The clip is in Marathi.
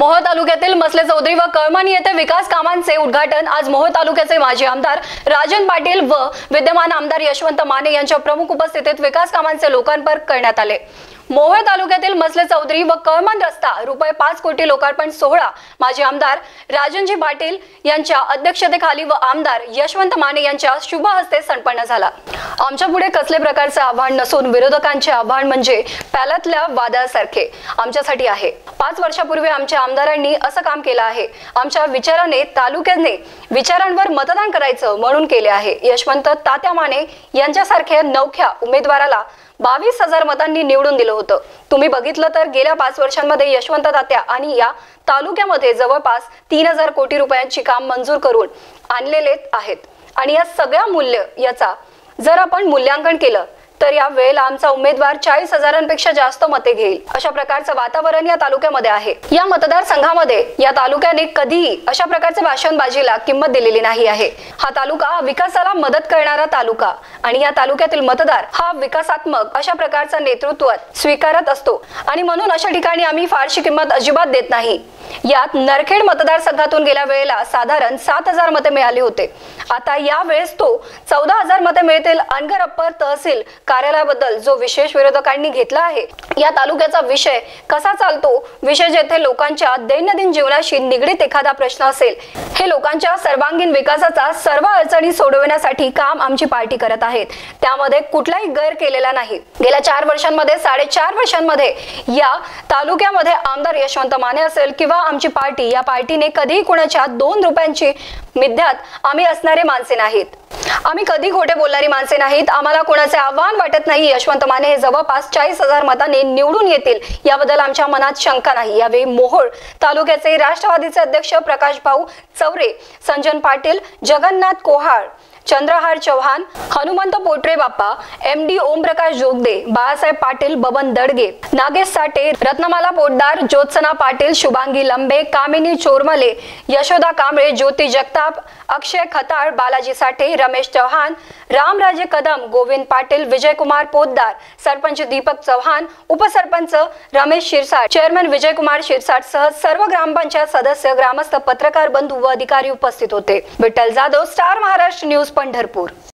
मोहोळ तालुक्यातील मसले चौधरी व कळमणी येथे विकास कामांचे उद्घाटन आज मोहोळ तालुक्याचे माजी आमदार राजन पाटील व विद्यमान आमदार यशवंत माने यांच्या प्रमुख उपस्थितीत विकास कामांचे लोकार्पण करण्यात आले। मोहोळ तालुक्यातील मसले चौधरी व कळमण रस्ता रुपये 5 कोटी लोकार्पण सोहळा माजी आमदार राजनजी पाटील यांच्या अध्यक्षतेखाली व आमदार यशवंत माने यांच्या शुभ हस्ते संपन्न झाला। आमच्या पुढे कसले प्रकारचे आव्हान नसून विरोधकांचे आव्हान म्हणजे पाल्यातल्या वादळासारखे आमच्यासाठी आहे। 5 वर्षापूर्वी आमच्या आमदारांनी असं काम केलं आहे। आमच्या विचाराने तालुक्याने विचारांवर मतदान करायचं म्हणून केले आहे। यशवंत तात्या माने यांच्यासारख्या नवख्या उमेदवाराला 22,000 मतांनी निवडून दिलं होतं। तुम्ही बघितलं तर गेल्या 5 वर्षांमध्ये यशवंत तात्या आणि या तालुक्यामध्ये जवळपास 3,000 कोटी रुपयांची काम मंजूर करून आणलेले आहेत आणि या सगळ्या मूल्य याचा जर आपण मूल्यांकन केलं तर या वेळेला आमचा उमेदवार 40,000पेक्षा जास्त मते घेईल अशा प्रकारचं वातावरण या तालुक्यामध्ये आहे। या मतदारसंघामध्ये या तालुक्याने कधीही अशा प्रकारच्या भाषणबाजीला किंमत दिलेली नाही आहे। हा तालुका विकासाला मदत करणारा तालुका आणि या तालुक्यातील मतदार हा विकासात्मक अशा प्रकारचा नेतृत्व स्वीकारत असतो आणि म्हणून अशा ठिकाणी आम्ही फारशी किंमत अजिबात देत नाही। यात नरखेड मतदारसंघातून गेल्या वेळेला साधारण 7,000 मते मिळाले होते। आता या वेळेस तो 14,000 मते मिळतील। अनगर अप्पर तहसील कार्यालयाबद्दल जो विशेष विरोधकांनी घेतला आहे, या तालुक्याचा विषय कसा चालतो, विषय जेथे लोकांच्या दैनंदिन जीवनाशी निगडीत एखादा प्रश्न असेल, हे लोकांच्या सर्वांगीण विकासाचा सर्व अडचणी सोडवण्यासाठी काम आमची पार्टी करत आहेत। त्यामध्ये कुठलाही गैर केलेला नाही। गेल्या 4 वर्षांमध्ये 4.5 वर्षांमध्ये या तालुक्यामध्ये आमदार यशवंत माने असेल किंवा आमची पार्टी, या पार्टीने कधीही कोणाच्या 2 रुपयांची मिथ्यात आम्ही असणारे माणसे नाहीत। आम्ही कधी खोटे बोलणारी माणसे नाहीत। आम्हाला कोणाचे आव्हान वाटत नाही। यशवंत माने हे जवळपास 40,000 मतांनी निवडून येतील याबद्दल आमच्या मनात शंका नाही। यावेळी मोहोळ तालुक्याचे राष्ट्रवादीचे अध्यक्ष प्रकाश भाऊ चौरे, संजन पाटील, जगन्नाथ कोहाळ, चंद्रहार चौहान, हनुमंत पोटरे बाप्पा, MD ओमप्रकाश जोगदे, बाळासाहेब पाटील, बबन दडगे, नागेश साठे, रत्नमाला पोटदार, ज्योत्सना पाटील, शुभांगी लंबे, कामिनी चोरमले, यशोदा कांबळे, ज्योती जगताप, अक्षय खताळ, बालाजी साठे, रमेश चौहान, रामराजे कदम, गोविंद पाटील, विजयकुमार पोतदार, सरपंच दीपक चौहान, उपसरपंच रमेश शिरसाट, चेअरमन विजयकुमार शिरसाट सह सर्व ग्रामपंचायत सदस्य, ग्रामस्थ, पत्रकार बंधू व अधिकारी उपस्थित होते। Vitthal Jadhav, star Maharashtra news, Pandharpur.